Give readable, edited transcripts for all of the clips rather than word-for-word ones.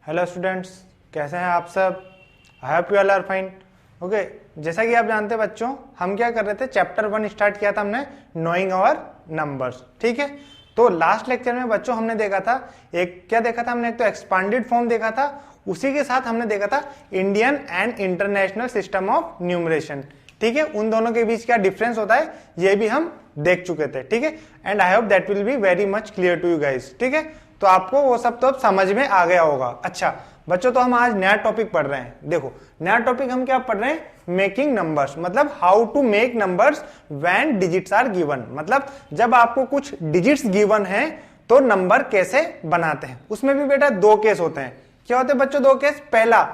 Hello students, कैसे हैं आप सब? I hope you all are fine. Okay, जैसा कि आप जानते हैं बच्चों, हम क्या कर रहे थे, चैप्टर 1 स्टार्ट किया था हमने, नोइंग आवर नंबर्स। ठीक है, तो लास्ट लेक्चर में बच्चों हमने देखा था, क्या देखा था हमने, एक तो एक्सपांडेड फॉर्म देखा था, उसी के साथ हमने देखा था Indian and international system of numeration. ठीक है, उन दोनों के बीच क्या डिफरेंस होता है ये भी हम देख चुके थे। ठीक है, and I hope that will be very much clear to you guys. ठीक है, तो आपको वो सब तो अब समझ में आ गया होगा। अच्छा बच्चों, तो हम आज नया टॉपिक पढ़ रहे हैं। देखो, नया टॉपिक हम क्या पढ़ रहे हैं, मेकिंग नंबर्स, मतलब how to make numbers when digits are given. मतलब जब आपको कुछ डिजिट्स गिवन है तो नंबर कैसे बनाते हैं। उसमें भी बेटा दो केस होते हैं। क्या होते हैं बच्चों? दो केस। पहला,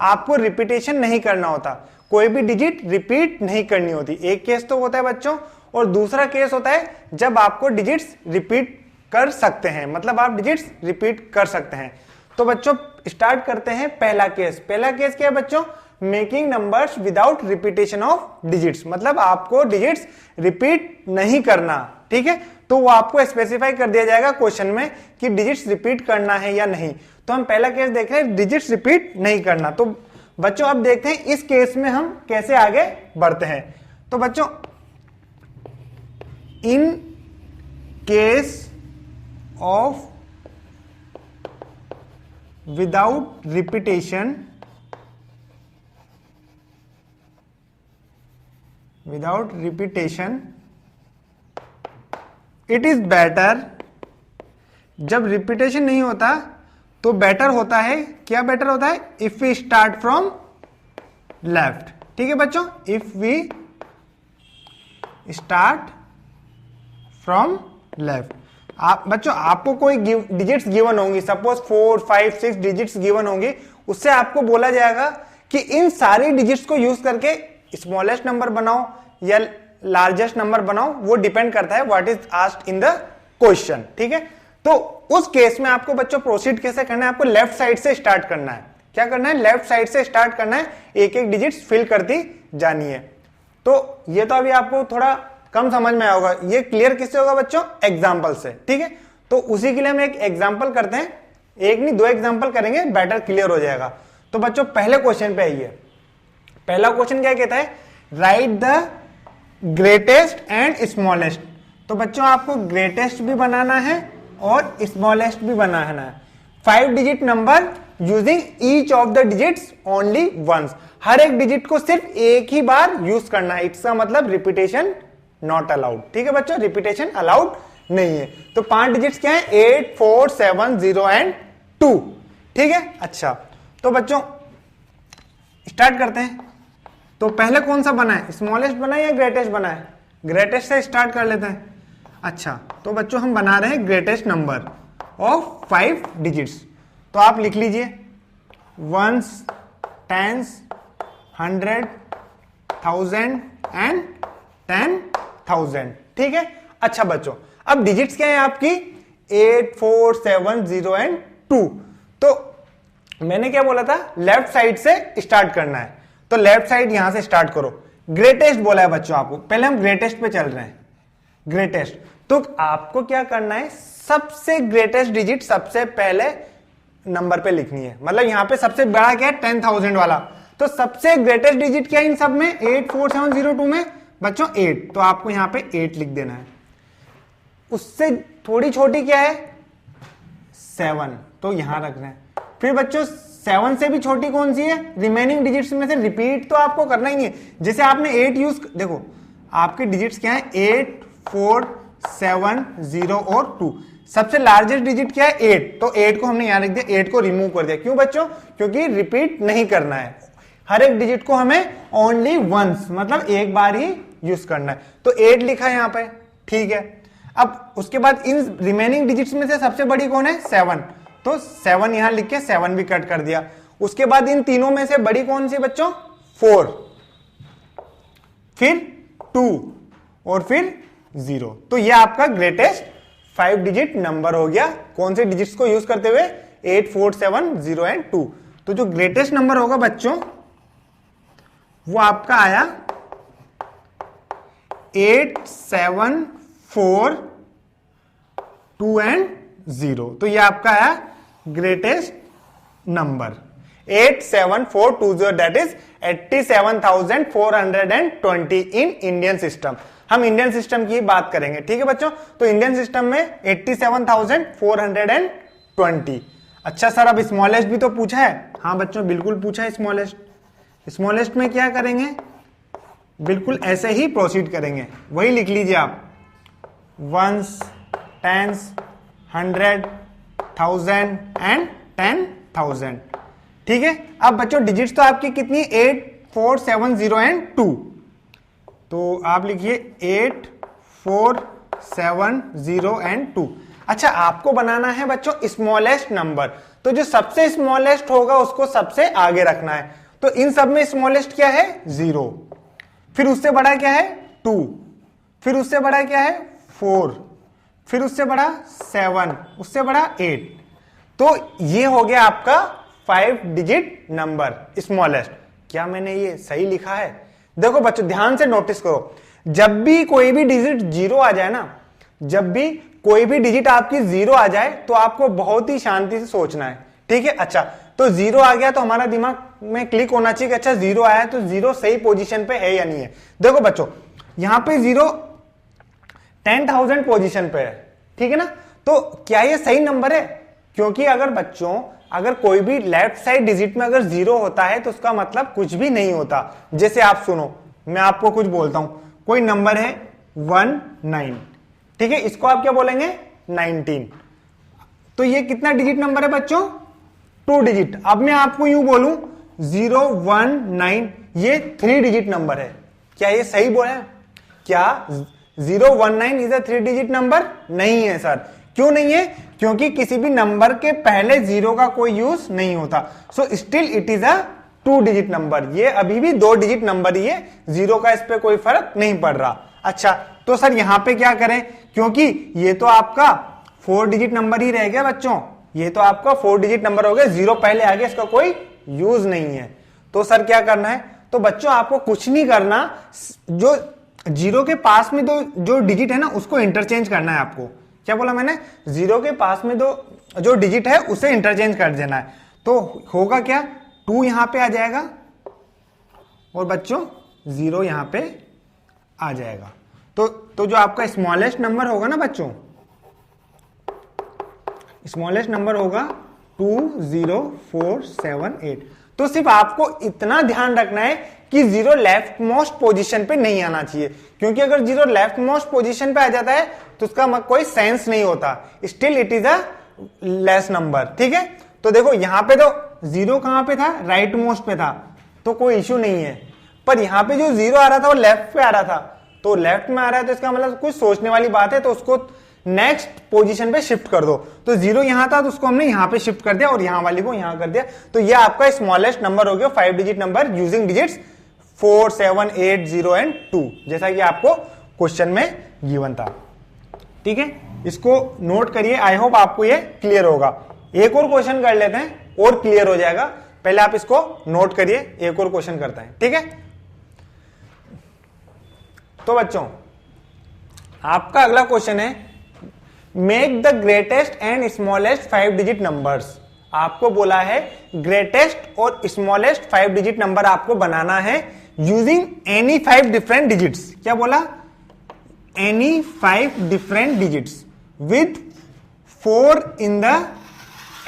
आपको रिपीटेशन नहीं करना होता, कोई भी डिजिट रिपीट नहीं करनी होती, एक केस तो होता है बच्चों। और दूसरा केस होता है जब आपको डिजिट्स रिपीट कर सकते हैं, मतलब आप डिजिट्स रिपीट कर सकते हैं। तो बच्चों स्टार्ट करते हैं पहला केस। पहला केस क्या है बच्चों? Making numbers without repetition of digits, मतलब आपको डिजिट्स रिपीट नहीं करना। ठीक है, तो वो आपको स्पेसिफाई कर दिया जाएगा क्वेश्चन में कि डिजिट्स रिपीट करना है या नहीं। तो हम पहला केस देख रहे हैं, डिजिट्स रिपीट नहीं करना। तो बच्चों अब देखते हैं इस केस में हम कैसे आगे बढ़ते हैं। तो बच्चों, in case of without repetition, it is better. जब रिपीटेशन नहीं होता तो बेटर होता है, क्या बेटर होता है? If we start from left. ठीक है बच्चों, if we start from left. आप बच्चों, आपको कोई डिजिट्स गिवन होंगी, सपोज 4, 5, 6 डिजिट्स गिवन होंगी, उससे आपको बोला जाएगा कि इन सारी डिजिट्स को यूज करके स्मॉलेस्ट नंबर बनाओ या लार्जेस्ट नंबर बनाओ। वो डिपेंड करता है what is asked in the question. ठीक है, तो उस केस में आपको बच्चों प्रोसीड कैसे करना है? आपको लेफ्ट साइड से स्टार्ट करना है। क्या करना है? लेफ्ट साइड से स्टार्ट करना है, एक एक डिजिट्स फिल करती जानी है। तो ये तो अभी आपको थोड़ा कम समझ में आएगा। ये क्लियर किससे होगा बच्चों? एग्जाम्पल से। ठीक है, तो उसी के लिए हम एक एग्जाम्पल करते हैं, एक नहीं दो एग्जाम्पल करेंगे, बेटर क्लियर हो जाएगा। तो बच्चों पहले क्वेश्चन पे आइए। पहला क्वेश्चन क्या कहता है? Right the greatest and smallest. तो बच्चों आपको ग्रेटेस्ट भी बनाना है और स्मॉलेस्ट भी बनाना है। 5 digit number using each of the digits only once. हर एक डिजिट को सिर्फ एक ही बार यूज करना है। इसका मतलब रिपीटेशन नॉट अलाउड। ठीक है बच्चों, रिपीटेशन अलाउड नहीं है। तो 5 डिजिट्स क्या है? 8, 4, 7, 0 एंड 2। ठीक है, अच्छा तो बच्चों स्टार्ट करते हैं। तो पहले कौन सा बना है? स्मॉलेस्ट बना है या ग्रेटेस्ट बना है? ग्रेटेस्ट से स्टार्ट कर लेते हैं। अच्छा, तो बच्चों हम बना रहे हैं ग्रेटेस्ट नंबर ऑफ 5 डिजिट्स। तो आप लिख लीजिए 1s, 10s, 100, 1000 एंड 10,000। ठीक है, अच्छा बच्चों अब डिजिट्स क्या है आपकी? 8, 4, 7, 0 एंड 2। तो मैंने क्या बोला था? लेफ्ट साइड से स्टार्ट करना है। तो लेफ्ट साइड यहां से स्टार्ट करो। ग्रेटेस्ट बोला है बच्चों आपको, पहले हम ग्रेटेस्ट पे चल रहे हैं। ग्रेटेस्ट, तो आपको क्या करना है? सबसे ग्रेटेस्ट डिजिट सबसे पहले नंबर पे लिखनी है। मतलब यहां पे सबसे बड़ा क्या है? 10,000 वाला। तो सबसे ग्रेटेस्ट डिजिट क्या है इन सब में? 8, 4, 7, 0, 2 में बच्चों 8। तो आपको यहां पे 8 लिख देना है। उससे थोड़ी छोटी क्या है? 7, तो यहां रख रहे हैं। फिर बच्चों 7 से भी छोटी कौन सी है? रिमेनिंग डिजिट्स में से रिपीट तो आपको करना ही नहीं है। जैसे आपने 8 यूज, देखो आपके डिजिट्स क्या है? 8, 4, 7, 0 और 2। सबसे लार्जेस्ट डिजिट क्या है? 8। तो 8 को हमने यहां रख दिया, 8 को रिमूव कर दिया। क्यों बच्चों? क्योंकि रिपीट नहीं करना है। हर एक डिजिट को हमें ओनली वंस, मतलब एक बार ही यूज करना है। तो 8 लिखा है यहां पे। ठीक है, अब उसके बाद इन रिमेनिंग डिजिट्स में से सबसे बड़ी कौन है? 7। तो 7 यहां लिख के 7 भी कट कर दिया। उसके बाद इन तीनों में से बड़ी कौन सी बच्चों? 4, फिर 2 और फिर 0। तो ये आपका ग्रेटेस्ट 5 डिजिट नंबर हो गया। कौन से डिजिट्स को यूज करते हुए? 8, 4, 7, 0 एंड 2। तो जो ग्रेटेस्ट नंबर होगा बच्चों वो आपका आया 8, 7, 4, 2 एंड 0। तो ये आपका आया greatest number 87420 that is 87,420 in Indian system। हम इंडियन सिस्टम की बात करेंगे, ठीक है बच्चों। तो इंडियन सिस्टम में 87,420। अच्छा सर, अब स्मॉलेस्ट भी तो पूछा है। हाँ बच्चों, बिल्कुल पूछा है स्मॉलेस्ट। स्मॉलेस्ट में क्या करेंगे, बिल्कुल ऐसे ही प्रोसीड करेंगे, वही लिख लीजिए आप, वंस, टेंस, 100, 1000 एंड 10,000। ठीक है। अब बच्चों डिजिट्स तो आपकी कितनी, 8, 4, 7, 0 एंड 2। तो आप लिखिए 8, 4, 7, 0 एंड 2। अच्छा, आपको बनाना है बच्चों स्मॉलेस्ट नंबर, तो जो सबसे स्मॉलेस्ट होगा उसको सबसे आगे रखना है। तो इन सब में स्मॉलेस्ट क्या है, 0, फिर उससे बड़ा क्या है 2, फिर उससे बड़ा क्या है 4, फिर उससे बड़ा 7, उससे बड़ा 8। तो ये हो गया आपका 5 डिजिट नंबर स्मॉलेस्ट। क्या मैंने ये सही लिखा है? देखो बच्चों ध्यान से नोटिस करो, जब भी कोई भी डिजिट 0 आ जाए ना, जब भी कोई भी डिजिट आपकी 0 आ जाए तो आपको बहुत ही शांति से सोचना है, ठीक है। अच्छा, तो 0 आ गया तो हमारा दिमाग में क्लिक होना चाहिए कि अच्छा 0 आया है तो 0 सही पोजीशन पे है या नहीं है। देखो बच्चों यहां पे 0 10,000 पोजीशन पे है, ठीक है ना। तो क्या ये सही नंबर है? क्योंकि अगर बच्चों अगर कोई भी लेफ्ट साइड डिजिट में अगर 0 होता है तो उसका मतलब कुछ भी नहीं होता। जैसे आप सुनो, मैं आपको कुछ बोलता हूं, कोई नंबर है 19, ठीक है, इसको आप क्या बोलेंगे 19। तो ये कितना डिजिट नंबर है बच्चों, 2 डिजिट। अब मैं आपको यूं बोलूं 019, ये 3 डिजिट नंबर है। क्या ये सही बोला? क्या 019 इज अ 3 डिजिट नंबर? नहीं है सर। क्यों नहीं है? क्योंकि किसी भी नंबर के पहले 0 का कोई यूज नहीं होता। So still it is a 2 digit number. ये अभी भी 2 डिजिट नंबर ही है, 0 का इस पे कोई फर्क नहीं पड़ रहा। अच्छा, तो सर यहां पे क्या करें, क्योंकि ये तो आपका 4 डिजिट नंबर ही रह गया बच्चों, ये तो आपका 4 डिजिट नंबर हो गया, 0 पहले आ गया, इसका कोई यूज नहीं है। तो सर क्या करना है? तो बच्चों आपको कुछ नहीं करना, जो 0 के पास में जो डिजिट है ना उसको इंटरचेंज करना है आपको। क्या बोला मैंने? 0 के पास में जो डिजिट है उसे इंटरचेंज कर देना है। तो होगा क्या, 2 यहां पे आ जाएगा और बच्चों 0 यहां पे आ जाएगा। तो जो आपका स्मॉलेस्ट नंबर होगा ना बच्चों, स्मॉलेस्ट नंबर होगा 20478। तो सिर्फ आपको इतना ध्यान रखना है कि 0 लेफ्ट मोस्ट पोजीशन पे नहीं आना चाहिए, क्योंकि अगर 0 लेफ्ट मोस्ट पोजीशन पे आ जाता है तो उसका कोई सेंस नहीं होता। Still it is a less number, ठीक है। तो देखो यहां पे तो 0 कहां पे था, राइट मोस्ट पे था, तो कोई इश्यू नहीं है। पर यहां पे जो 0 आ रहा था वो लेफ्ट पे आ रहा था, तो लेफ्ट में आ रहा है तो इसका मतलब कुछ सोचने वाली बात है, तो उसको नेक्स्ट पोजीशन पे शिफ्ट कर दो। तो 0 यहां था तो उसको हमने यहां पे शिफ्ट कर दिया और यहां वाली को यहां कर दिया। तो ये आपका स्मॉलेस्ट नंबर हो गया 5 digit number using digits 4, 7, 8, 0 and 2, जैसा कि आपको क्वेश्चन में गिवन था, ठीक है। इसको नोट करिए, आई होप आपको ये क्लियर होगा। एक और क्वेश्चन कर लेते हैं और क्लियर हो जाएगा, पहले आप इसको नोट करिए, एक और क्वेश्चन करते हैं, ठीक है। तो बच्चों आपका अगला क्वेश्चन है, make the greatest and smallest 5 digit numbers. आपको बोला है ग्रेटेस्ट और स्मॉलेस्ट 5 डिजिट नंबर आपको बनाना है यूजिंग एनी 5 डिफरेंट डिजिट्स। क्या बोला? Any 5 different digits with 4 in the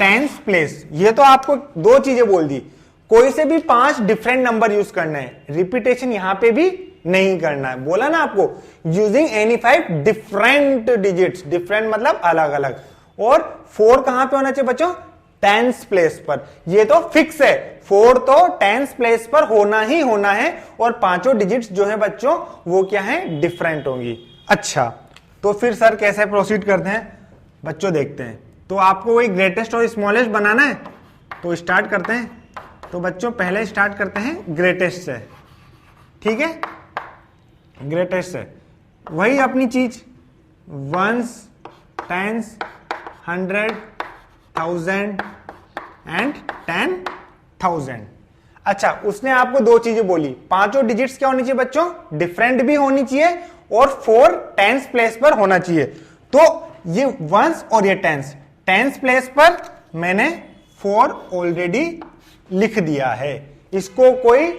10th place. ये तो आपको 2 चीजें बोल दी, कोई से भी 5 डिफरेंट नंबर यूज करना है, रिपीटेशन यहां पे भी नहीं करना है। बोला ना आपको using any 5 different digits, different मतलब अलग अलग। और 4 कहां पे होना चाहिए बच्चों? 10th प्लेस पर। ये तो फिक्स है, 4 तो 10th प्लेस पर होना ही होना है, और 5 डिजिट्स जो है बच्चों वो क्या है, डिफरेंट होंगी। अच्छा, तो फिर सर कैसे प्रोसीड करते हैं बच्चों, देखते हैं। तो आपको वही ग्रेटेस्ट और स्मॉलेस्ट बनाना है, तो स्टार्ट करते हैं। तो बच्चों पहले स्टार्ट करते हैं ग्रेटेस्ट से, ठीक है। ग्रेटेस्ट से वही अपनी चीज, 1s, 10s, 100, 1000 एंड 10,000। अच्छा, उसने आपको 2 चीजें बोली, 5 डिजिट्स क्या होनी चाहिए बच्चों, डिफरेंट भी होनी चाहिए, और 4 10th प्लेस पर होना चाहिए। तो ये 1s और ये 10s प्लेस पर मैंने 4 ऑलरेडी लिख दिया है, इसको कोई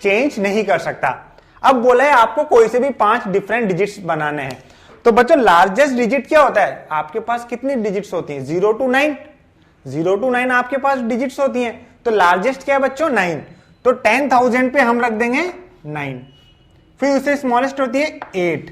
चेंज नहीं कर सकता। अब बोला है आपको कोई से भी 5 डिफरेंट डिजिट्स बनाने हैं। तो बच्चों लार्जेस्ट डिजिट क्या होता है, आपके पास कितनी डिजिट्स होती हैं, 0 to 9, 0 to 9 आपके पास डिजिट्स होती हैं। तो लार्जेस्ट क्या है बच्चों, 9। तो 10,000 पे हम रख देंगे 9, फिर उससे स्मॉलेस्ट होती है 8,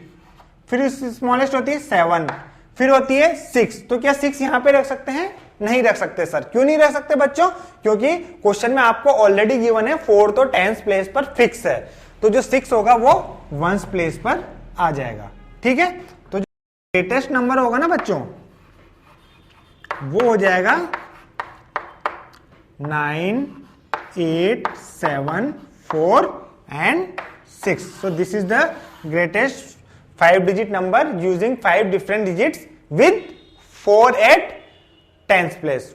फिर उससे स्मॉलेस्ट होती है 7, फिर होती है 6। तो क्या 6 यहां पे रख सकते हैं, नहीं रख सकते सर। क्यों नहीं रख सकते बच्चों, क्योंकि क्वेश्चन में आपको ऑलरेडी गिवन है 4 तो 10th प्लेस पर फिक्स है, तो जो 6 होगा वो 1st प्लेस पर आ जाएगा। ठीक है, तो जो ग्रेटेस्ट नंबर होगा ना बच्चों वो हो जाएगा 9, 8, 7, 4 and 6। So this is the greatest 5 digit number using 5 different digits with 4 at 10th place।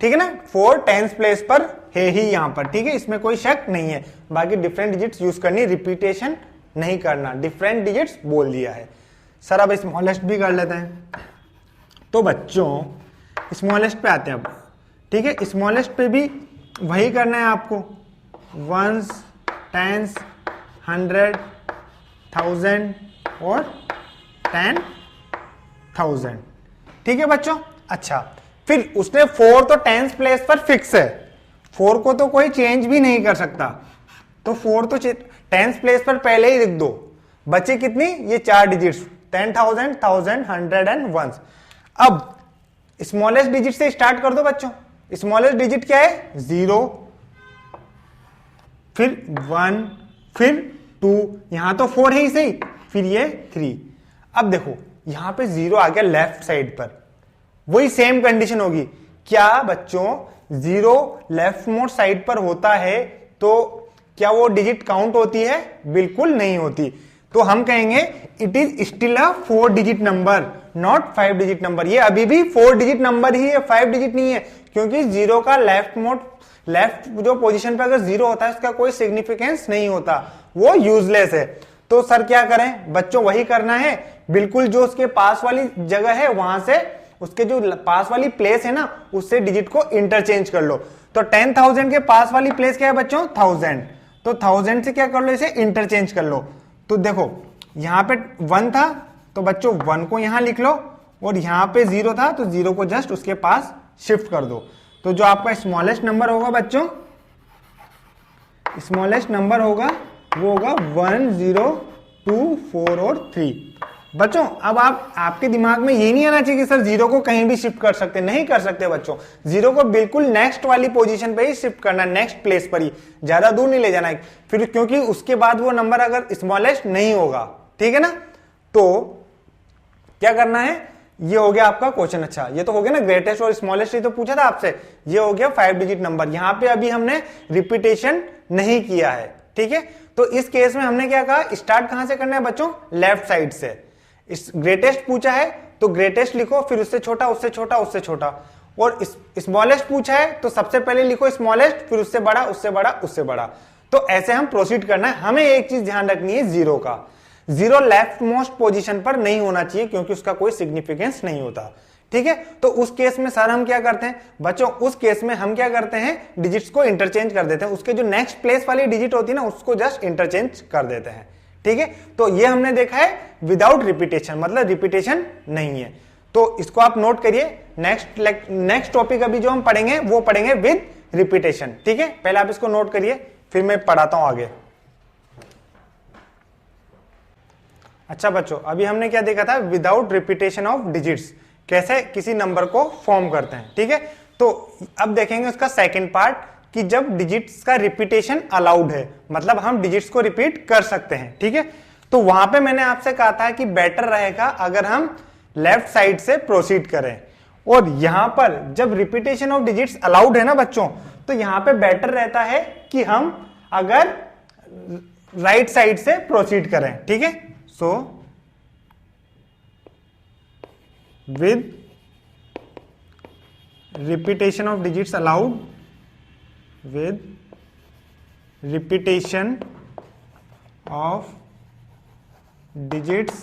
ठीक है ना, 4 10th place पर है ही यहां पर। ठीक है, इसमें कोई शक नहीं है। बाकी डिफरेंट डिजिट्स यूज करनी, रिपीटेशन नहीं करना, डिफरेंट डिजिट्स बोल दिया है सर। अब स्मॉलेस्ट भी कर लेते हैं। तो बच्चों स्मॉलेस्ट पे आते हैं अब। ठीक है, स्मॉलेस्ट पे भी वही करना है आपको, 1s, 10s, 100, 1000 और 10,000। ठीक है बच्चों। अच्छा, फिर उसने 4 तो 10th प्लेस पर फिक्स है, 4 को तो कोई चेंज भी नहीं कर सकता, तो 4 तो 10th प्लेस पर पहले ही लिख दो। बचे कितनी, ये 4 डिजिट्स, 10,000, 1000, 100 एंड 1s। अब स्मॉलेस्ट डिजिट से स्टार्ट कर दो बच्चों। स्मॉलेस्ट डिजिट क्या है, 0, फिर 1, फिर 2, यहां तो 4 है ही सही, फिर ये 3। अब देखो यहां पे 0 आ गया लेफ्ट साइड पर, वही सेम कंडीशन होगी। क्या बच्चों 0 लेफ्ट मोस्ट साइड पर होता है तो क्या वो डिजिट काउंट होती है, बिल्कुल नहीं होती। तो हम कहेंगे it is still a 4 digit number, not 5 digit number. ये अभी भी 4 डिजिट नंबर ही है, 5 डिजिट नहीं है, क्योंकि 0 का लेफ्ट जो पोजीशन पे अगर 0 होता है उसका कोई सिग्निफिकेंस नहीं होता, वो यूजलेस है। तो सर क्या करें बच्चों, वही करना है, बिल्कुल जो उसके पास वाली जगह है वहां से, उसके जो पास वाली प्लेस है ना, उससे डिजिट को इंटरचेंज कर लो। तो 10,000 के पास वाली प्लेस क्या है बच्चों, 1000, तो 1000 से क्या कर लो, इसे इंटरचेंज कर लो। तो देखो यहां पे 1 था, तो बच्चों 1 को यहां लिख लो, और यहां पे 0 था तो 0 को जस्ट उसके पास शिफ्ट कर दो। तो जो आपका स्मॉलेस्ट नंबर होगा बच्चों, स्मॉलेस्ट नंबर होगा वो होगा 1, 0, 2, 4 और 3। बच्चों अब आपके दिमाग में ये नहीं आना चाहिए कि सर 0 को कहीं भी शिफ्ट कर सकते, नहीं कर सकते बच्चों। 0 को बिल्कुल नेक्स्ट वाली पोजीशन पे ही शिफ्ट करना, नेक्स्ट प्लेस पर ही, ज्यादा दूर नहीं ले जाना है फिर, क्योंकि उसके बाद वो नंबर अगर स्मॉलेस्ट नहीं होगा, ठीक है ना। तो क्या करना है, ये हो गया आपका क्वेश्चन। अच्छा, ये तो हो गया ना ग्रेटेस्ट और स्मॉलेस्ट, ही तो पूछा था आपसे। ये हो गया 5 डिजिट नंबर। यहां पे अभी हमने रिपीटेशन नहीं किया है, ठीक है। तो इस केस में हमने क्या कहा, स्टार्ट कहां से करना है बच्चों, लेफ्ट साइड से। ग्रेटेस्ट पूछा है तो ग्रेटेस्ट लिखो, फिर उससे छोटा, उससे छोटा, उससे छोटा। और स्मॉलेस्ट पूछा है तो सबसे पहले लिखो स्मॉलेस्ट, फिर उससे बड़ा, उससे बड़ा, उससे बड़ा। तो ऐसे हम प्रोसीड करना है। हमें एक चीज ध्यान रखनी है, 0 का 0 लेफ्ट मोस्ट पोजीशन पर नहीं होना चाहिए, क्योंकि उसका कोई सिग्निफिकेंस नहीं होता, ठीक है। तो उस केस में सर हम क्या करते हैं बच्चों, उस केस में हम क्या करते हैं, डिजिट्स को इंटरचेंज कर देते हैं। उसके जो नेक्स्ट प्लेस वाली डिजिट होती है ना, उसको जस्ट इंटरचेंज कर देते हैं, ठीक है। तो ये हमने देखा है विदाउट रिपीटेशन, मतलब रिपीटेशन नहीं है। तो इसको आप नोट करिए। नेक्स्ट टॉपिक अभी जो हम पढ़ेंगे वो पढ़ेंगे विद रिपीटेशन, ठीक है। पहले आप इसको नोट करिए, फिर मैं पढ़ाता हूं आगे। अच्छा बच्चों, अभी हमने क्या देखा था, विदाउट रिपीटेशन ऑफ डिजिट्स, कैसे किसी नंबर को फॉर्म करते हैं, ठीक है। तो अब देखेंगे उसका सेकंड पार्ट, कि जब डिजिट्स का रिपीटेशन अलाउड है, मतलब हम डिजिट्स को रिपीट कर सकते हैं, ठीक है। तो वहां पे मैंने आपसे कहा था कि बेटर रहेगा अगर हम लेफ्ट साइड से प्रोसीड करें, और यहां पर जब रिपीटेशन ऑफ डिजिट्स अलाउड है ना बच्चों, तो यहां पे बेटर रहता है कि हम अगर राइट साइड से प्रोसीड करें, ठीक है। So with repetition of digits allowed, with repetition of digits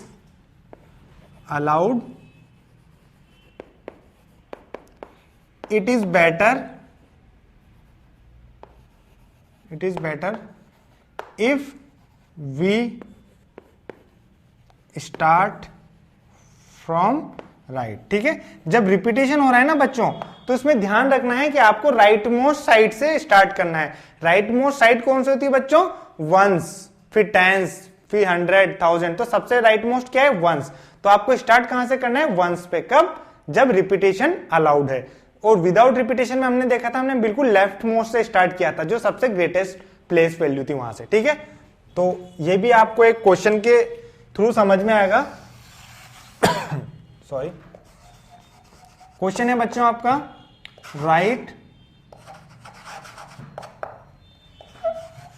allowed, it is better it is better if we start from right. ठीक है, जब रिपीटेशन हो रहा है ना बच्चों, तो इसमें ध्यान रखना है कि आपको राइट मोस्ट साइड से स्टार्ट करना है। राइट मोस्ट साइड कौन सी होती है बच्चों? वंस, फिर टेंस, फिर 100, 1000। तो सबसे राइट मोस्ट क्या है? वंस। तो आपको स्टार्ट कहां से करना है? वंस पे। कब? जब रिपीटेशन अलाउड है। और विदाउट रिपीटेशन में हमने देखा था, हमने बिल्कुल लेफ्ट मोस्ट से स्टार्ट किया था, जो सबसे ग्रेटेस्ट प्लेस वैल्यू थी वहां से। ठीक है, तो ये भी आपको एक क्वेश्चन के थ्रू समझ में आएगा। सॉरी, क्वेश्चन है बच्चों आपका, right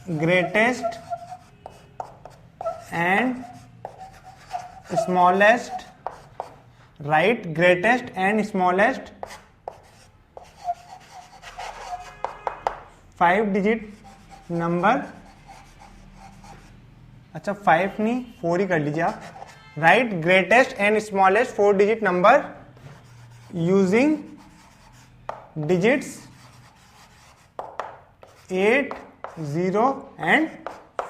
greatest and smallest, right greatest and smallest 5 digit number. अच्छा 5 नहीं 4 ही कर लीजिए आप। Right greatest and smallest 4 digit number using digits 8, 0 and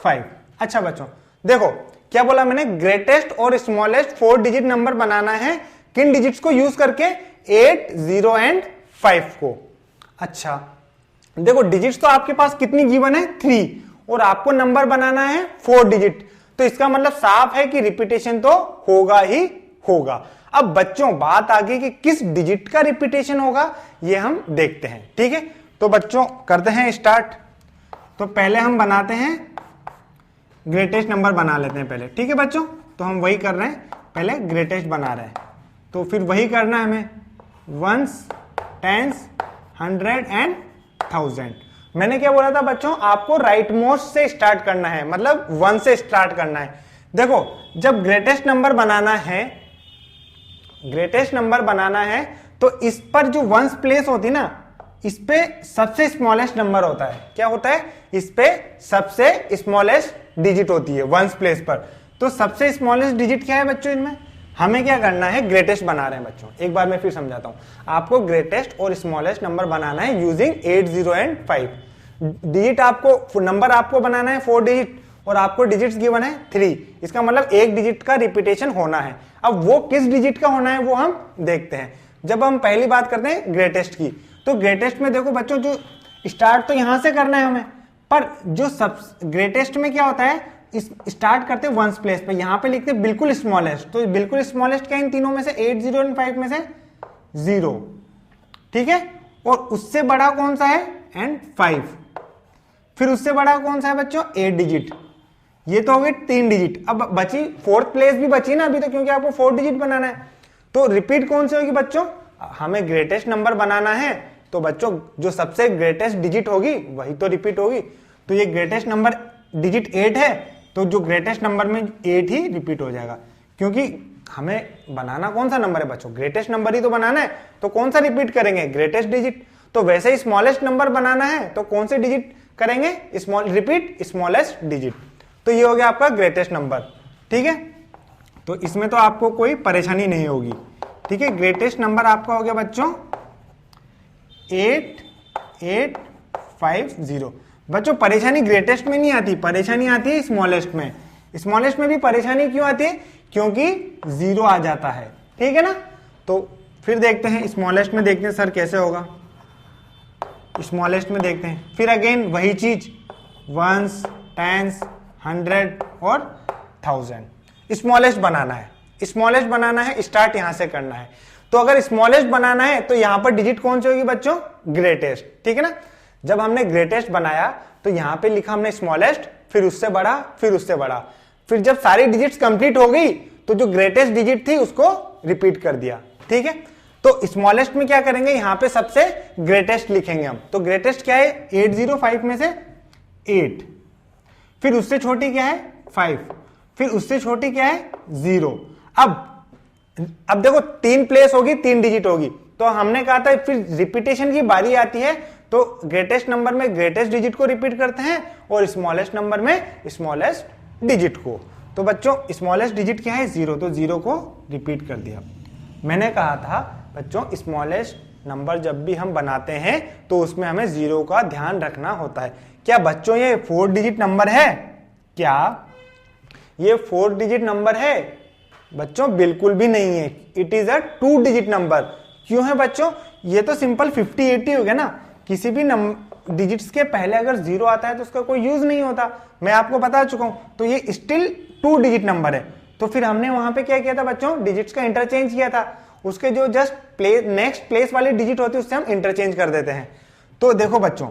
5। अच्छा बच्चों देखो क्या बोला मैंने, ग्रेटेस्ट और स्मॉलेस्ट 4 डिजिट नंबर बनाना है। किन डिजिट्स को यूज करके? 8, 0 एंड 5 को। अच्छा देखो डिजिट्स तो आपके पास कितनी गिवन है? 3, और आपको नंबर बनाना है 4 डिजिट। तो इसका मतलब साफ है कि रिपीटेशन तो होगा ही होगा। अब बच्चों बात आ गई कि किस डिजिट का रिपीटेशन होगा, ये हम देखते हैं। ठीक है, तो बच्चों करते हैं स्टार्ट। तो पहले हम बनाते हैं ग्रेटेस्ट नंबर बना लेते हैं पहले। ठीक है बच्चों, तो हम वही कर रहे हैं, पहले ग्रेटेस्ट बना रहे हैं। तो फिर वही करना है हमें, वंस, टेंस, 100 एंड 1000। मैंने क्या बोला था बच्चों, आपको राइट मोस्ट से स्टार्ट करना है, मतलब 1 से स्टार्ट करना है। देखो जब ग्रेटेस्ट नंबर बनाना है, ग्रेटेस्ट नंबर बनाना है, तो इस पर जो वंस प्लेस होती ना, इस पे सबसे स्मॉलेस्ट नंबर होता है। क्या होता है? इस पे सबसे स्मॉलेस्ट डिजिट होती है वंस प्लेस पर। तो सबसे स्मॉलेस्ट डिजिट क्या है बच्चों इनमें? हमें क्या करना है? ग्रेटेस्ट बना रहे हैं बच्चों। एक बार मैं फिर समझाता हूं, आपको ग्रेटेस्ट और स्मॉलेस्ट नंबर बनाना है यूजिंग 8, 0 एंड 5। डिजिट आपको, नंबर आपको बनाना है 4 डिजिट, और आपको डिजिट्स गिवन है 3। इसका मतलब एक डिजिट का रिपीटेशन होना है। अब वो किस डिजिट का होना है वो हम देखते हैं। जब हम पहली बात करते हैं ग्रेटेस्ट की, तो ग्रेटेस्ट में देखो बच्चों, जो स्टार्ट तो यहां से करना है हमें, पर जो सब ग्रेटेस्ट में क्या होता है, स्टार्ट करते हैं वंस प्लेस पे, यहां पे लिखते हैं बिल्कुल स्मॉलेस्ट। तो बिल्कुल स्मॉलेस्ट क्या इन तीनों में से? 8, 0 एंड 5 में से 0। ठीक है, और उससे बड़ा कौन सा है? एंड 5। फिर उससे बड़ा कौन सा है बच्चों? 8 डिजिट। ये तो हो गए 3 डिजिट। अब बची 4th प्लेस भी बची ना अभी तो, क्योंकि आपको 4 डिजिट बनाना है। तो रिपीट कौन सी होगी बच्चों? हमें ग्रेटेस्ट नंबर बनाना है, तो बच्चों जो सबसे ग्रेटेस्ट डिजिट होगी वही तो रिपीट होगी। तो ये ग्रेटेस्ट नंबर डिजिट 8 है, तो जो ग्रेटेस्ट नंबर में 8 ही रिपीट हो जाएगा, क्योंकि हमें बनाना कौन सा नंबर है बच्चों? ग्रेटेस्ट नंबर ही तो बनाना है। तो कौन सा रिपीट करेंगे? Greatest digit. तो वैसे ही स्मॉलेस्ट नंबर बनाना है, तो कौन से डिजिट करेंगे? Repeat smallest digit. तो ये हो गया आपका ग्रेटेस्ट नंबर। ठीक है, तो इसमें तो आपको कोई परेशानी नहीं होगी। ठीक है, ग्रेटेस्ट नंबर आपका हो गया बच्चों 8, 8, 5, 0। बच्चों परेशानी ग्रेटेस्ट में नहीं आती, परेशानी आती है स्मॉलेस्ट में। स्मॉलेस्ट में भी परेशानी क्यों आती है? क्योंकि 0 आ जाता है। ठीक है ना, तो फिर देखते हैं स्मॉलेस्ट में, देखते हैं सर कैसे होगा। स्मॉलेस्ट में देखते हैं, फिर अगेन वही चीज, वंस, टेंस, 100 और 1000। स्मॉलेस्ट बनाना है, स्मॉलेस्ट बनाना है, स्टार्ट यहां से करना है। तो अगर स्मॉलेस्ट बनाना है तो यहां पर डिजिट कौन सी होगी बच्चों? ग्रेटेस्ट। ठीक है ना, जब हमने ग्रेटेस्ट बनाया तो यहां पे लिखा हमने स्मॉलेस्ट, फिर उससे बड़ा, फिर उससे बड़ा। फिर जब सारी डिजिट्स कंप्लीट हो गई तो जो ग्रेटेस्ट डिजिट थी उसको रिपीट कर दिया। ठीक है, तो स्मॉलेस्ट में क्या करेंगे? यहां पे सबसे ग्रेटेस्ट लिखेंगे हम। तो ग्रेटेस्ट क्या है? 8, 0, 5 में से 8। फिर उससे छोटी क्या है? 5। फिर उससे छोटी क्या है? 0। अब देखो 3 प्लेस होगी, 3 डिजिट होगी, तो हमने कहा था फिर रिपीटेशन की बारी आती है, तो ग्रेटेस्ट नंबर में ग्रेटेस्ट डिजिट को रिपीट करते हैं और स्मॉलेस्ट नंबर में स्मॉलेस्ट डिजिट को। तो बच्चों स्मॉलेस्ट डिजिट क्या है? 0, तो 0 को रिपीट कर दिया। मैंने कहा था बच्चों स्मॉलेस्ट नंबर जब भी हम बनाते हैं तो उसमें हमें 0 का ध्यान रखना होता है। क्या बच्चों ये 4 डिजिट नंबर है? क्या ये 4 डिजिट नंबर है? बच्चों बिल्कुल भी नहीं है, it is a 2 digit number. क्यों है बच्चों? ये तो सिंपल 50-80 हो गया ना, किसी भी डिजिट्स के पहले अगर 0 आता है तो उसका कोई यूज नहीं होता, मैं आपको बता चुका हूं। तो ये स्टिल 2 डिजिट नंबर है। तो फिर हमने वहां पे क्या किया था बच्चों? डिजिट्स का इंटरचेंज किया था, उसके जो जस्ट नेक्स्ट प्लेस वाली डिजिट होती है उससे हम इंटरचेंज कर देते हैं। तो देखो बच्चों,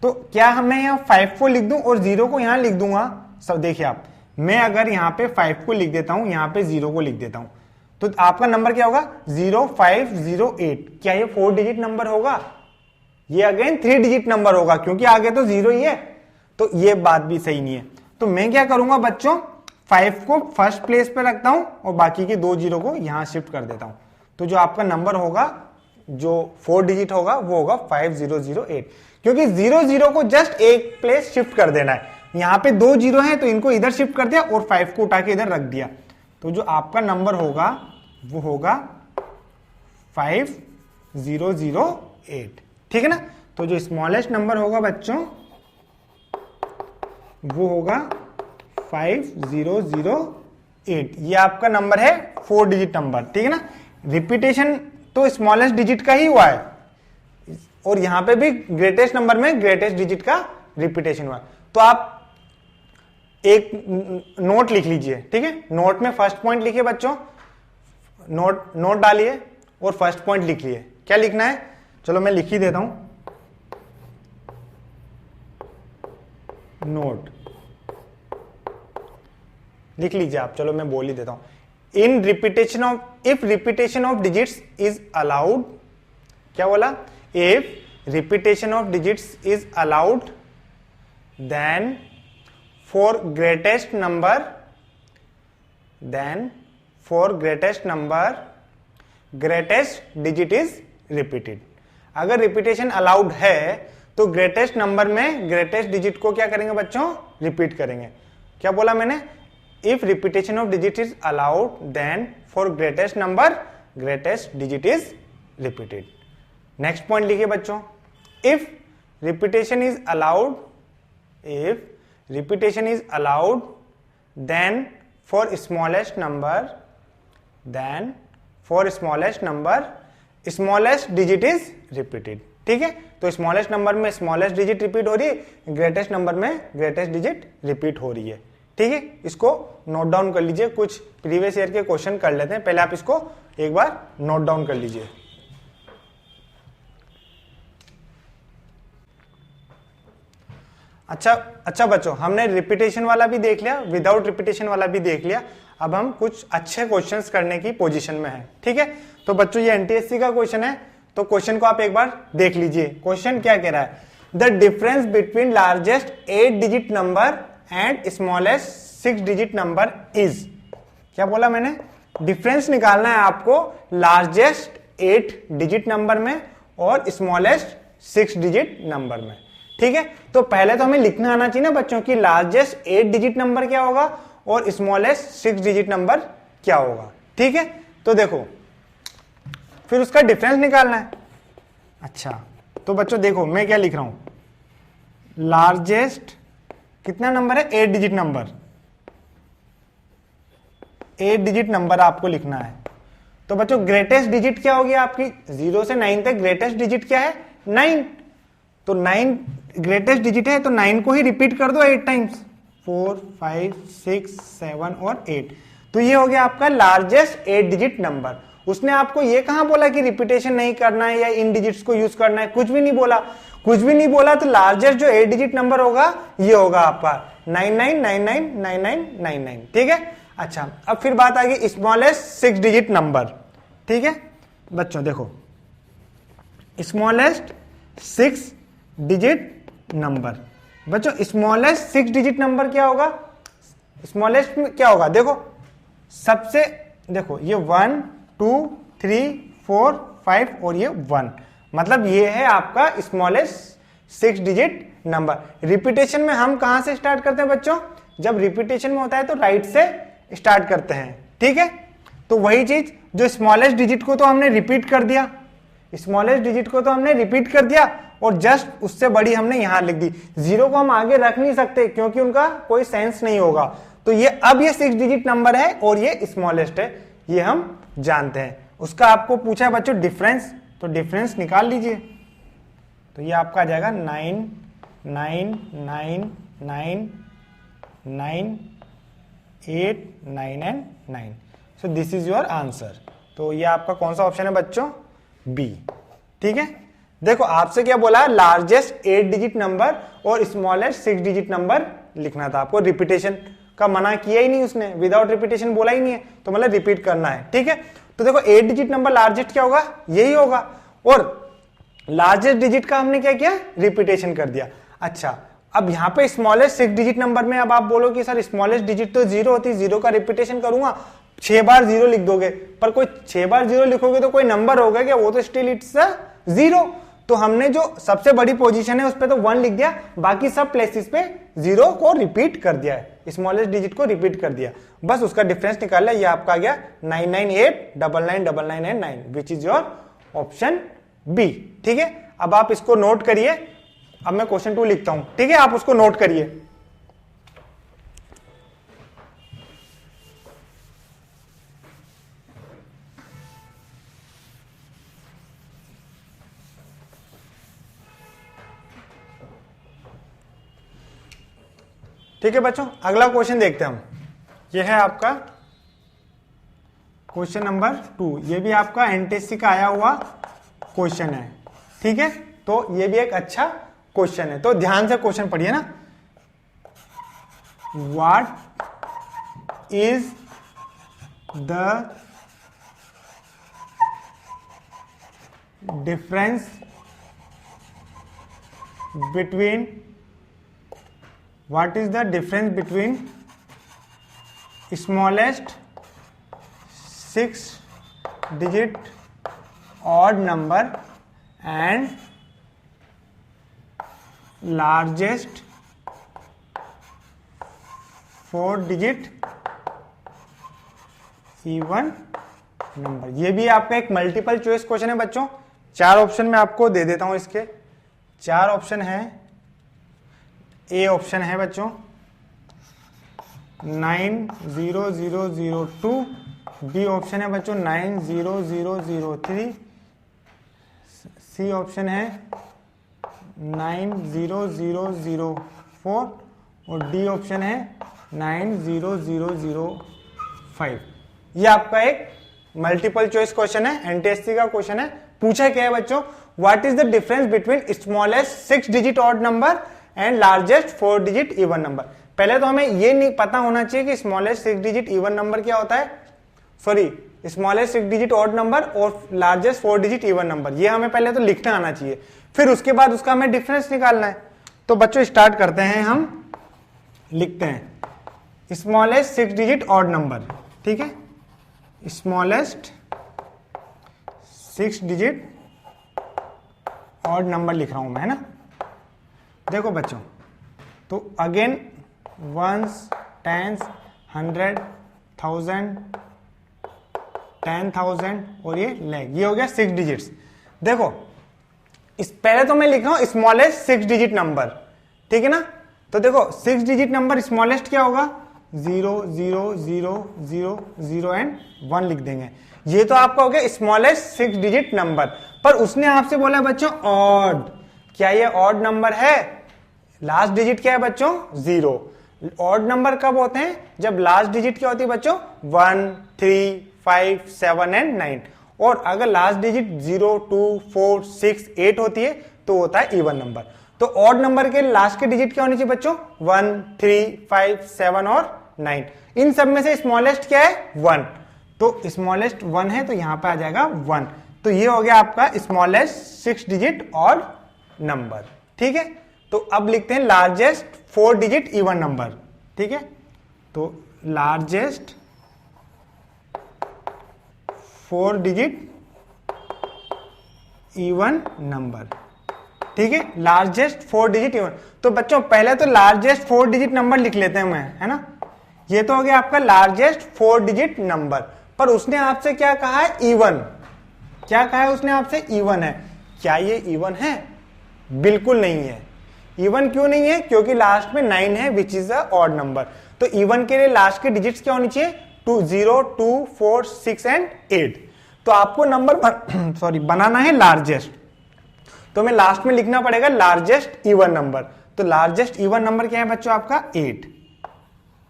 तो क्या मैं यहाँ 5 को लिख दूं और 0 को यहां लिख दूंगा? सब देखिए आप, मैं अगर यहाँ पे 5 को लिख देता हूं, यहाँ पे 0 को लिख देता हूं, तो आपका नंबर क्या होगा? 0508। क्या ये 4 डिजिट नंबर होगा? ये अगेन 3 डिजिट नंबर होगा, क्योंकि आगे तो 0 ही है। तो ये बात भी सही नहीं है। तो मैं क्या करूंगा बच्चों? 5 को फर्स्ट प्लेस पे रखता हूं और बाकी के 2 0 को यहां शिफ्ट कर देता हूं। तो जो आपका नंबर होगा, जो 4 डिजिट होगा, वो होगा 5008। क्योंकि 00 को जस्ट एक प्लेस शिफ्ट कर देना है। यहां पे 2 0 है तो इनको इधर शिफ्ट कर दिया और 5 को उठा के इधर रख दिया। तो जो आपका नंबर होगा वो होगा 5008। ठीक है ना? तो जो स्मॉलेस्ट नंबर होगा बच्चों वो होगा 5008। ये आपका नंबर है 4 डिजिट नंबर। ठीक है ना? रिपीटेशन तो स्मॉलेस्ट डिजिट का ही हुआ है और यहां पे भी ग्रेटेस्ट नंबर में ग्रेटेस्ट डिजिट का रिपीटेशन हुआ। तो आप एक नोट लिख लीजिए। ठीक है? नोट में फर्स्ट पॉइंट लिखिए बच्चों, नोट डालिए और फर्स्ट पॉइंट लिख लिए। क्या लिखना है? चलो मैं लिख ही देता हूं, नोट लिख लीजिए आप। चलो मैं बोल ही देता हूं। In repetition of, if repetition of digits is allowed, क्या बोला? If repetition of digits is allowed then for greatest number, greatest digit is repeated. अगर रिपीटेशन अलाउड है तो ग्रेटेस्ट नंबर में ग्रेटेस्ट डिजिट को क्या करेंगे बच्चों? रिपीट करेंगे। क्या बोला मैंने? If repetition of digit is allowed then for greatest number greatest digit is repeated. Next point लिखिए बच्चों, if repetition is allowed, if repetition is allowed then for smallest number smallest digit is repeated. ठीक है? तो smallest number में smallest digit repeat हो रही है, greatest number में ग्रेटेस्ट डिजिट रिपीट हो रही है। ठीक है? इसको नोट डाउन कर लीजिए। कुछ प्रीवियस ईयर के क्वेश्चन कर लेते हैं, पहले आप इसको एक बार नोट डाउन कर लीजिए। अच्छा बच्चों, हमने रिपीटेशन वाला भी देख लिया, विदाउट रिपीटेशन वाला भी देख लिया। अब हम कुछ अच्छे क्वेश्चंस करने की पोजीशन में हैं। ठीक है? तो बच्चों ये एनटीएससी का क्वेश्चन है, तो क्वेश्चन को आप एक बार देख लीजिए। क्वेश्चन क्या कह रहा है? The difference between largest 8 digit number and smallest 6 digit number is. क्या बोला मैंने? डिफरेंस निकालना है आपको लार्जेस्ट 8 डिजिट नंबर में और स्मॉलेस्ट 6 डिजिट नंबर में। ठीक है? तो पहले तो हमें लिखना आना चाहिए ना बच्चों की लार्जेस्ट 8 डिजिट नंबर क्या होगा और स्मॉलेस्ट 6 डिजिट नंबर क्या होगा। ठीक है? तो देखो, फिर उसका डिफरेंस निकालना है। अच्छा, तो बच्चों देखो मैं क्या लिख रहा हूं, लार्जेस्ट कितना नंबर है? 8 डिजिट नंबर, 8 डिजिट नंबर आपको लिखना है। तो बच्चों ग्रेटेस्ट डिजिट क्या होगी आपकी? 0 से 9 तक ग्रेटेस्ट डिजिट क्या है? 9। तो 9 ग्रेटेस्ट डिजिट है, तो 9 को ही रिपीट कर दो 8 टाइम्स, 4 5 6 7 और 8। तो ये हो गया आपका लार्जेस्ट 8 डिजिट नंबर। उसने आपको ये कहां बोला कि रिपीटेशन नहीं करना है या इन डिजिट्स को यूज करना है? कुछ भी नहीं बोला, कुछ भी नहीं बोला। तो लार्जेस्ट जो 8 डिजिट नंबर होगा ये होगा आपका 99999999। ठीक है? अच्छा, अब फिर बात आ गई स्मॉलेस्ट 6 डिजिट नंबर। ठीक है बच्चों, देखो स्मॉलेस्ट 6 डिजिट नंबर। बच्चों स्मॉलेस्ट 6 डिजिट नंबर क्या होगा? स्मॉलेस्ट में क्या होगा? देखो सबसे, देखो ये 1 2 3 4 5 और ये 1, मतलब ये है आपका स्मॉलेस्ट 6 डिजिट नंबर। रिपीटेशन में हम कहां से स्टार्ट करते हैं बच्चों? जब रिपीटेशन में होता है तो राइट से स्टार्ट करते हैं। ठीक है? तो वही चीज, जो स्मॉलेस्ट डिजिट को तो हमने रिपीट कर दिया, स्मॉलेस्ट डिजिट को तो हमने रिपीट कर दिया और जस्ट उससे बड़ी हमने यहां लिख दी। जीरो को हम आगे रख नहीं सकते क्योंकि उनका कोई सेंस नहीं होगा। तो ये अब ये 6 डिजिट नंबर है और ये स्मॉलेस्ट है, ये हम जानते हैं। उसका आपको पूछा है बच्चों डिफरेंस, तो डिफरेंस निकाल लीजिए। तो ये आपका आ जाएगा 9 9 9 9 9 8 9 and 9। So this is your answer. तो ये आपका कौन सा ऑप्शन है बच्चों? बी। ठीक है, देखो आपसे क्या बोला है, लार्जेस्ट 8 डिजिट नंबर और स्मॉलेस्ट 6 डिजिट नंबर लिखना था। आपको रिपीटेशन का मना किया ही नहीं उसने, विदाउट रिपीटेशन बोला ही नहीं है, तो मतलब रिपीट करना है। ठीक है, तो देखो 8 डिजिट नंबर लार्जेस्ट क्या होगा, यही होगा, और लार्जेस्ट डिजिट का हमने क्या किया, रिपीटेशन कर दिया। अच्छा, अब यहां पे स्मॉलेस्ट 6 डिजिट नंबर में अब आप बोलो कि सर स्मॉलेस्ट डिजिट तो 0 होती, 0 का रिपीटेशन करूंगा, 6 बार 0 लिख दोगे, पर कोई 6 बार 0 लिखोगे तो कोई नंबर होगा क्या, वो तो स्टिल इट्स 0। तो हमने जो सबसे बड़ी पोजीशन है उस पे तो 1 लिख दिया, बाकी सब प्लेसेस पे 0 को रिपीट कर दिया है, स्मॉलेस्ट डिजिट को रिपीट कर दिया, बस उसका डिफरेंस निकाल लिया। ये आपका आ गया 9989999, which is your option B. ठीक है, अब आप इसको नोट करिए। अब मैं क्वेश्चन 2 लिखता हूं, ठीक है, आप उसको नोट करिए। ठीक है बच्चों, अगला क्वेश्चन देखते हैं हम। ये है आपका क्वेश्चन नंबर 2। ये भी आपका एनटीएससी का आया हुआ क्वेश्चन है। ठीक है, तो ये भी एक अच्छा क्वेश्चन है, तो ध्यान से क्वेश्चन पढ़िए ना। What is the difference between What is the difference between smallest 6 digit odd number and largest 4 digit even number? ये भी आपका एक मल्टीपल चॉइस क्वेश्चन है बच्चों। 4 ऑप्शन मैं आपको दे देता हूं। इसके 4 ऑप्शन है। ए ऑप्शन है बच्चों 90002, बी ऑप्शन है बच्चों 90003, सी ऑप्शन है 90004 और डी ऑप्शन है 90005। ये आपका एक मल्टीपल चॉइस क्वेश्चन है, एनटीएससी का क्वेश्चन है। पूछा क्या है बच्चों, what is the difference between smallest 6 digit odd number and largest 4 digit even number. पहले तो हमें ये नहीं पता होना चाहिए कि स्मॉलेस्ट 6 डिजिट इवन नंबर क्या होता है, sorry smallest 6 digit odd number और लार्जेस्ट 4 डिजिट इवन नंबर, ये हमें पहले तो लिखना आना चाहिए, फिर उसके बाद उसका हमें डिफरेंस निकालना है। तो बच्चों स्टार्ट करते हैं, हम लिखते हैं स्मॉलेस्ट 6 डिजिट ऑड नंबर। ठीक है, स्मॉलेस्ट 6 डिजिट ऑड नंबर लिख रहा हूं मैं, है ना। देखो बच्चों, तो अगेन वंस, टेंस, 100, 1000, 10,000 और ये लैख, ये हो गया 6 डिजिट्स। देखो पहले तो मैं लिख रहा हूं स्मॉलेस्ट 6 डिजिट नंबर, ठीक है ना। तो देखो 6 डिजिट नंबर स्मॉलेस्ट क्या होगा, 0 0 0 0 0 एंड 1 लिख देंगे। ये तो आपका हो गया स्मॉलेस्ट 6 डिजिट नंबर। पर उसने आपसे बोला बच्चों ऑड, क्या ये ऑड नंबर है? लास्ट डिजिट क्या है बच्चों, 0। ऑड नंबर कब होते हैं, जब लास्ट डिजिट क्या होती है बच्चों, 1 3 5 7 एंड 9। और अगर लास्ट डिजिट 0 2 4 6 8 होती है तो होता है इवन नंबर। तो ऑड नंबर के लास्ट के डिजिट क्या होनी चाहिए बच्चों, 1 3 5 7 और 9। इन सब में से स्मॉलेस्ट क्या है, 1। तो स्मॉलेस्ट 1 है तो यहां पे आ जाएगा 1। तो ये हो गया आपका स्मॉलेस्ट 6 डिजिट ऑड नंबर। ठीक है, तो अब लिखते हैं लार्जेस्ट 4 डिजिट इवन नंबर। ठीक है, तो लार्जेस्ट 4 डिजिट इवन नंबर। ठीक है, लार्जेस्ट 4 डिजिट इवन। तो बच्चों पहले तो लार्जेस्ट 4 डिजिट नंबर लिख लेते हैं मैं, है ना। ये तो हो गया आपका लार्जेस्ट 4 डिजिट नंबर। पर उसने आपसे क्या कहा है, इवन। क्या कहा है उसने आपसे? इवन है। क्या ये इवन है? बिल्कुल नहीं है। इवन क्यों नहीं है? क्योंकि लास्ट में 9 है which is a odd number. तो इवन के लिए लास्ट के डिजिट्स क्या होनी चाहिए? 2, 0, 2, 4, 6 एंड 8। तो आपको नंबर बनाना है लार्जेस्ट, तो मैं लास्ट में लिखना पड़ेगा लार्जेस्ट इवन नंबर। तो लार्जेस्ट इवन नंबर क्या है बच्चों? आपका 8।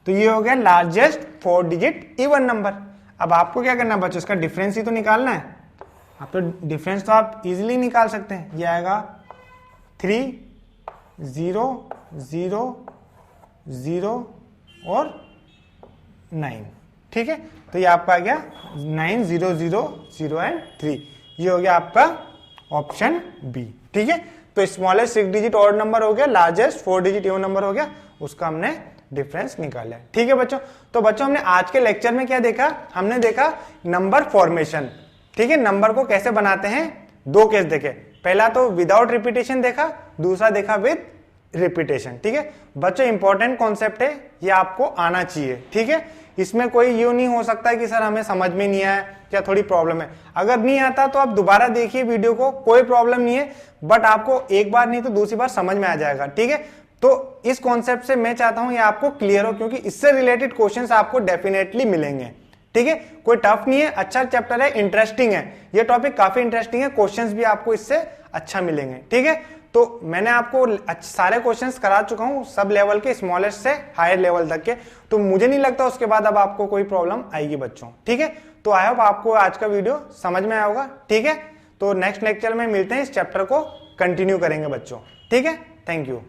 तो ये हो गया लार्जेस्ट 4 डिजिट इवन नंबर। अब आपको क्या करना है बच्चों? इसका डिफरेंस ही तो निकालना है। आप तो डिफरेंस तो आप इजीली निकाल सकते हैं। ये आएगा 3, 0, 0, 0 और 9। ठीक है, तो ये आपका आ गया 9, 0, 0, 0 एंड 3। ये हो गया आपका ऑप्शन बी। ठीक है, तो स्मॉलेस्ट 6 डिजिट ऑड नंबर हो गया, लार्जेस्ट 4 डिजिट इवन नंबर हो गया, उसका हमने डिफरेंस निकाला है। ठीक है बच्चों, तो बच्चों हमने आज के लेक्चर में क्या देखा? हमने देखा नंबर फॉर्मेशन। ठीक है, नंबर को कैसे बनाते हैं, 2 केस देखे। पहला तो विदाउट रिपीटेशन देखा, दूसरा देखा विद रिपीटेशन। ठीक है बच्चों, इंपॉर्टेंट कॉन्सेप्ट है, ये आपको आना चाहिए। ठीक है, इसमें कोई यूं नहीं हो सकता कि सर हमें समझ में नहीं आया या थोड़ी प्रॉब्लम है। अगर नहीं आता तो आप दोबारा देखिए वीडियो को, कोई प्रॉब्लम नहीं है, बट आपको एक बार नहीं तो दूसरी बार समझ में आ जाएगा। ठीक है, तो इस कॉन्सेप्ट से मैं चाहता हूं ये आपको क्लियर हो, क्योंकि इससे रिलेटेड क्वेश्चंस आपको डेफिनेटली मिलेंगे। ठीक है, कोई टफ नहीं है, अच्छा चैप्टर है, इंटरेस्टिंग है, ये टॉपिक काफी इंटरेस्टिंग है, क्वेश्चंस भी आपको इससे अच्छा मिलेंगे। ठीक है, तो मैंने आपको सारे क्वेश्चंस करा चुका हूं, सब लेवल के, स्मॉलेस्ट से हायर लेवल तक के, तो मुझे नहीं लगता उसके बाद अब आपको कोई प्रॉब्लम आएगी बच्चों। ठीक है, तो आई होप आपको आज का वीडियो समझ में आया होगा। ठीक है, तो नेक्स्ट लेक्चर में मिलते हैं, इस चैप्टर को कंटिन्यू करेंगे बच्चों। ठीक है, थैंक यू।